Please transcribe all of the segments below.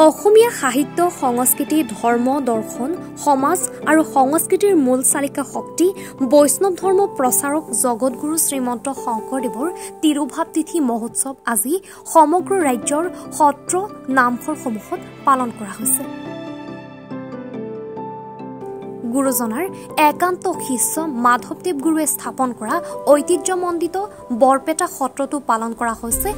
অসমীয়া সাহিত্য সংস্কৃতি ধৰ্ম দৰ্শন সমাজ আৰু সংস্কৃতিৰ মূল চালিকা শক্তি বৈষ্ণৱ ধৰ্ম প্ৰচাৰক জগতগুৰু শ্ৰীমন্ত শংকৰদেৱৰ তিৰুভাৱ তিথি মহোৎসৱ আজি সমগ্ৰ ৰাজ্যৰ সত্ৰ নামঘৰসমূহত পালন কৰা হৈছে। গুৰুজনাৰ একান্ত শিষ্য মাধৱদেৱ গুৰুৱে স্থাপন কৰা ঐতিহ্যমণ্ডিত বৰপেটা সত্ৰতো পালন কৰা হৈছে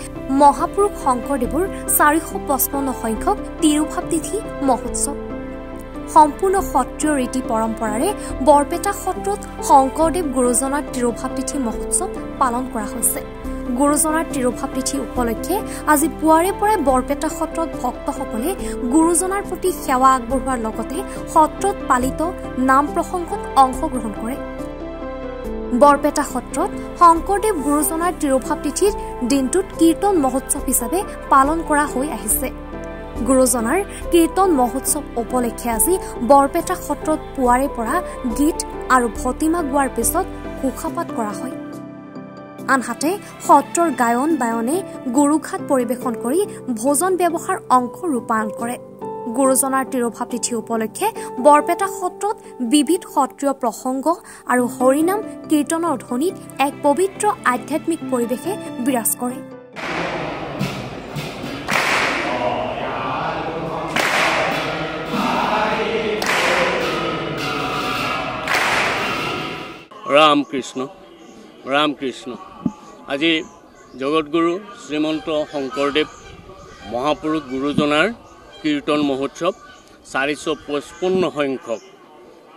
মহাপুৰুষ শংকৰদেৱৰ 455 সংখ্যক তিৰুভাৱ তিথি মহোৎসৱ। সম্পূৰ্ণ সত্ৰীয় ৰীতি পৰম্পৰাৰে বৰপেটা সত্ৰত শংকৰদেৱ গুৰুজনাৰ তিৰুভাৱ তিথি মহোৎসৱ পালন কৰা হৈছে। গুৰুজনাৰ তিৰুভাৱ তিথি উপলক্ষে আজি পুৱাৰে পৰাই বৰপেটা সত্ৰত ভক্তসকলে গুৰুজনাৰ প্ৰতি সেৱা আগবঢ়োৱাৰ লগতে সত্ৰত পালিত নাম প্ৰসংগত অংশগ্ৰহণ কৰে। বৰপেটা সত্ৰত শংকৰদেৱ গুৰুজনাৰ তিৰুভাৱ তিথিৰ দিনটোত কীৰ্তন মহোৎসৱ হিচাপে পালন কৰা হৈ আহিছে। গুৰুজনাৰ কীৰ্তন মহোৎসৱ উপলক্ষে আজি বৰপেটা সত্ৰত পুৱাৰে পৰা গীত আৰু ভতিমা গোৱাৰ পিছত ঘোষাপাত কৰা হয়। আনহাতে সত্ৰৰ গায়ন বায়নে গুৰুঘাট পৰিৱেশন কৰি ভোজন ব্যৱহাৰ অংশ ৰূপায়ণ কৰে। গুৰুজনাৰ তিৰুভাৱ তিথি উপলক্ষে বৰপেটা সত্ৰত বিবিধ সত্ৰীয় প্ৰসংগ আৰু হৰিনাম কীৰ্তনৰ ধ্বনিত এক পবিত্ৰ আধ্যাত্মিক পৰিৱেশে বিৰাজ কৰে। ৰাম কৃষ্ণ আজি জগতগুৰু শ্ৰীমন্ত শংকৰদেৱ মহাপুৰুষ গুৰুজনাৰ কীৰ্তন মহোৎসৱ 455 সংখ্যক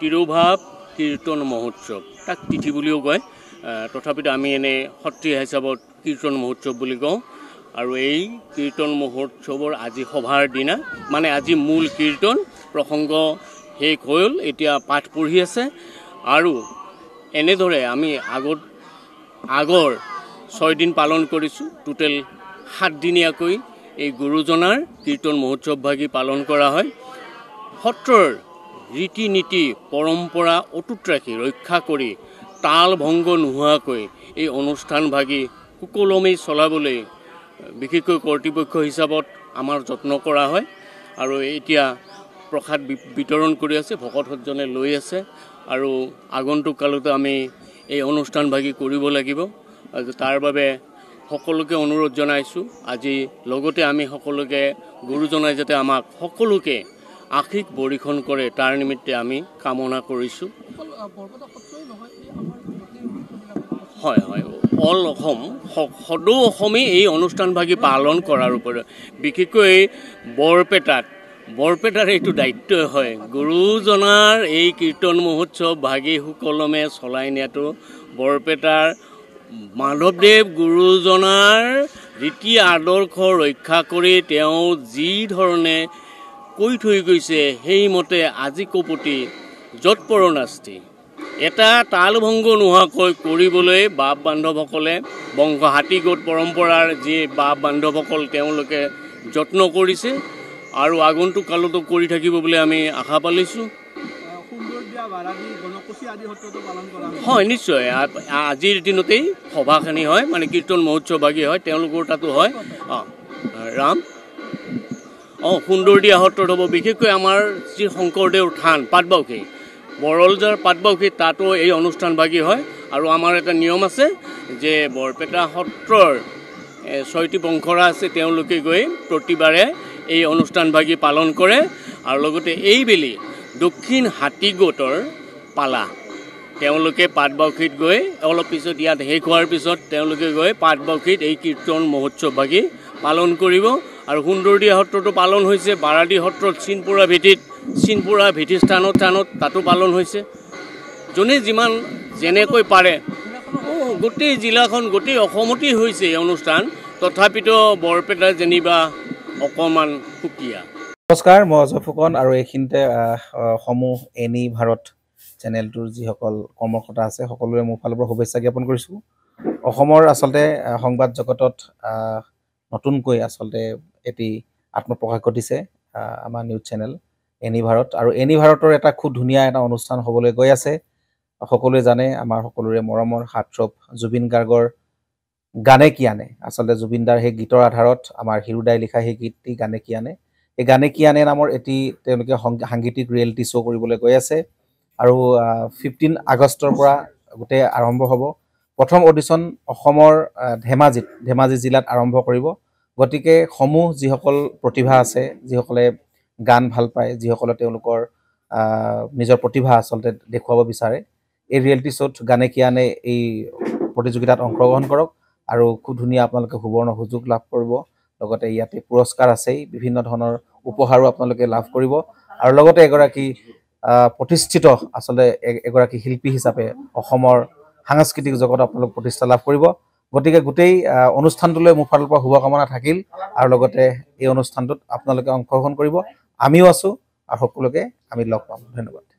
তিৰুভাৱ কীৰ্তন মহোৎসৱ, তাক তিথি বুলিও কয়। তথাপিতো আমি এনে সত্ৰীয়া হিচাপত কীৰ্তন মহোৎসৱ বুলি কওঁ। আৰু এই কীৰ্তন মহোৎসৱৰ আজি সভাৰ দিনা, মানে আজি মূল কীৰ্তন প্ৰসংগ শেষ হ'ল, এতিয়া পাঠ পঢ়ি আছে। আৰু এনেদৰে আমি আগৰ 6 দিন পালন কৰিছোঁ। টোটেল 7 দিনীয়াকৈ এই গুৰুজনাৰ কীৰ্তন মহোৎসৱ ভাগি পালন কৰা হয়। সত্ৰৰ ৰীতি নীতি পৰম্পৰা অটুট ৰাখি ৰক্ষা কৰি তাল ভংগ নোহোৱাকৈ এই অনুষ্ঠান ভাগি সুকলমে চলাবলৈ বিশেষকৈ কৰ্তৃপক্ষ হিচাপত আমাৰ যত্ন কৰা হয়। আৰু এতিয়া প্ৰসাদ বিতৰণ কৰি আছে, ভকত সজ্জনে লৈ আছে। আৰু আগন্তুক কালতো আমি এই অনুষ্ঠান ভাগি কৰিব লাগিব। তাৰ বাবে সকলোকে অনুৰোধ জনাইছোঁ। আজি লগতে আমি সকলোকে গুৰুজনাই যাতে আমাক সকলোকে আশীষ বৰিখন কৰে তাৰ নিমিত্তে আমি কামনা কৰিছোঁ। হয়, অল অসম, সদৌ অসমেই এই অনুষ্ঠান ভাগি পালন কৰাৰ ওপৰত বিশেষকৈ বৰপেটাৰ এইটো দায়িত্ব হয়। গুৰুজনাৰ এই কীৰ্তন মহোৎসৱ ভাগি সুকলমে চলাই নিয়াটো বৰপেটাৰ মাধৱদেৱ গুৰুজনাৰ ৰীতি আদৰ্শ ৰক্ষা কৰি তেওঁ যি ধৰণে কৈ থৈ গৈছে সেইমতে আজি কপতি যৎপৰ নাস্তি, এটা তাল ভংগ নোহোৱাকৈ কৰিবলৈ বাপ বান্ধৱসকলে বংশ হাতী গোট পৰম্পৰাৰ যি বাপ বান্ধৱসকল তেওঁলোকে যত্ন কৰিছে আৰু আগন্তুক কালতো কৰি থাকিব বুলি আমি আশা পালিছোঁ। হয়, নিশ্চয় আজিৰ দিনতেই সভাখিনি হয়, মানে কীৰ্তন মহোৎসৱ ভাগি হয়, তেওঁলোকৰ তাতো হয়। সুন্দৰদিয়া সত্ৰত হ'ব। বিশেষকৈ আমাৰ শ্ৰী শংকৰদেৱৰ থান পাটবাউসী, বৰলজাৰ পাটবাউসী, তাতো এই অনুষ্ঠান ভাগি হয়। আৰু আমাৰ এটা নিয়ম আছে যে বৰপেটা সত্ৰৰ 6টি বংশৰা আছে, তেওঁলোকে গৈ প্ৰতিবাৰে এই অনুষ্ঠান ভাগি পালন কৰে। আৰু লগতে এইবেলি দক্ষিণ হাতীগোটৰ পালা তেওঁলোকে পাটবাউসীত গৈ অলপ পিছত, ইয়াত শেষ হোৱাৰ পিছত তেওঁলোকে গৈ পাটবাউসীত এই কীৰ্তন মহোৎসৱ ভাগি পালন কৰিব। আৰু সুন্দৰদিয়া সত্ৰতো পালন হৈছে, বাৰাদি সত্ৰত চিনপুৰা ভেটি স্থানত তাতো পালন হৈছে। যোনে যেনেকৈ পাৰে গোটেই জিলাখন, গোটেই অসমতেই হৈছে এই অনুষ্ঠান। তথাপিতো বৰপেটা যেনিবা অকণমান সুকীয়া। নমস্কাৰ, মই অজয় ফুকন আৰু এইখিনিতে সমূহ এনি ভাৰত চেনেলটোৰ যিসকল কৰ্মকৰ্তা আছে সকলোৰে মোৰ ফালৰ পৰা শুভেচ্ছা জ্ঞাপন কৰিছোঁ। অসমৰ আচলতে সংবাদ জগতত নতুনকৈ আচলতে এটি আত্মপ্ৰকাশ ঘটিছে আমাৰ নিউজ চেনেল এনি ভাৰত। আৰু এনি ভাৰতৰ এটা খুব ধুনীয়া এটা অনুষ্ঠান হ'বলৈ গৈ আছে। সকলোৱে জানে, আমাৰ সকলোৰে মৰমৰ হাৰ্টথ্ৰব জুবিন গাৰ্গৰ গানে কি আনে, আচলতে জুবিনদাৰ সেই গীতৰ আধাৰত আমাৰ হিৰুদাই লিখা সেই গীতটি গানে কি আনে, এই গানে কি আনে নামৰ এটি তেওঁলোকে সাংগীতিক ৰিয়েলিটি শ্ব' কৰিবলৈ গৈ আছে আৰু 15 আগষ্টৰ পৰা গোটেই আৰম্ভ হ'ব প্ৰথম অডিশ্যন অসমৰ ধেমাজি জিলাত আৰম্ভ কৰিব গতিকে সমূহ যিসকল প্ৰতিভা আছে যিসকলে গান ভাল পায় যিসকলে তেওঁলোকৰ নিজৰ প্ৰতিভা আচলতে দেখুৱাব বিচাৰে এই ৰিয়েলিটি শ্ব'ত গানে কি আনে এই প্ৰতিযোগিতাত অংশগ্ৰহণ কৰক আৰু খুব ধুনীয়া আপোনালোকে সুবৰ্ণ সুযোগ লাভ কৰিব লগতে ইয়াতে পুৰস্কাৰ আছেই বিভিন্ন ধৰণৰ উপহাৰো আপোনালোকে লাভ কৰিব আৰু লগতে এগৰাকী প্ৰতিষ্ঠিত আচলতে এগৰাকী শিল্পী হিচাপে অসমৰ সাংস্কৃতিক জগত আপোনালোক প্ৰতিষ্ঠা লাভ কৰিব গতিকে গোটেই অনুষ্ঠানটোলৈ মোৰ ফালৰ পৰা শুভকামনা থাকিল আৰু লগতে এই অনুষ্ঠানটোত আপোনালোকে অংশগ্ৰহণ কৰিব আমিও আছো আৰু সকলোকে আমি লগ পাম ধন্যবাদ